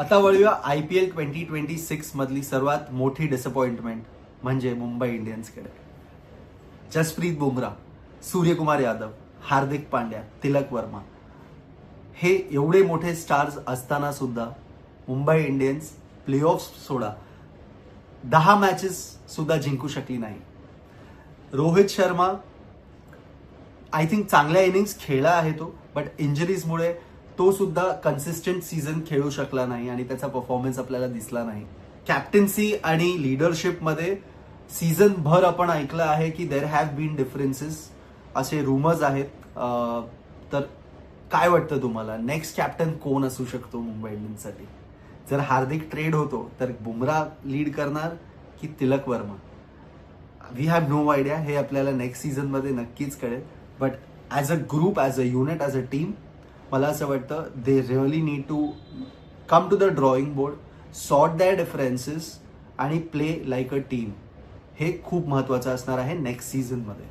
आता वळूया IPL 2026 मधली सर्वात मोठी डिसअपॉइंटमेंट म्हणजे मुंबई इंडियन्सकडे. जसप्रीत बुमराह, सूर्यकुमार यादव, हार्दिक पांड्या, तिलक वर्मा हे एवढे मोठे स्टार्स असताना सुद्धा मुंबई इंडियन्स प्लेऑफ्स सोडा 10 मॅचेस सुद्धा जिंकू शकली नाही. रोहित शर्मा आय थिंक चांगल्या इनिंग्स खेळला आहे तो, बट इंजरीजमुळे तो सुद्धा कन्सिस्टंट सीझन खेळू शकला नाही आणि त्याचा परफॉर्मन्स आपल्याला दिसला नाही. कॅप्टन्सी आणि लिडरशिप मध्ये सीझन भर आपण ऐकलं आहे की देर हॅव बीन डिफरन्सेस, असे रुमर्स आहेत. तर काय वाटतं तुम्हाला, नेक्स्ट कॅप्टन कोण असू शकतो मुंबई इंडियन्ससाठी? जर हार्दिक ट्रेड होतो तर बुमराह लीड करणार की Tilak Varma? We have no idea. हे आपल्याला नेक्स्ट सीझन मध्ये नक्कीच कळेल. But as a group, as a unit, as a team मला असं वाटतं they really need to come to the drawing board, sort their differences आणि प्ले लाईक अ टीम. हे खूप महत्वाचं असणार आहे नेक्स्ट सीझन मध्ये.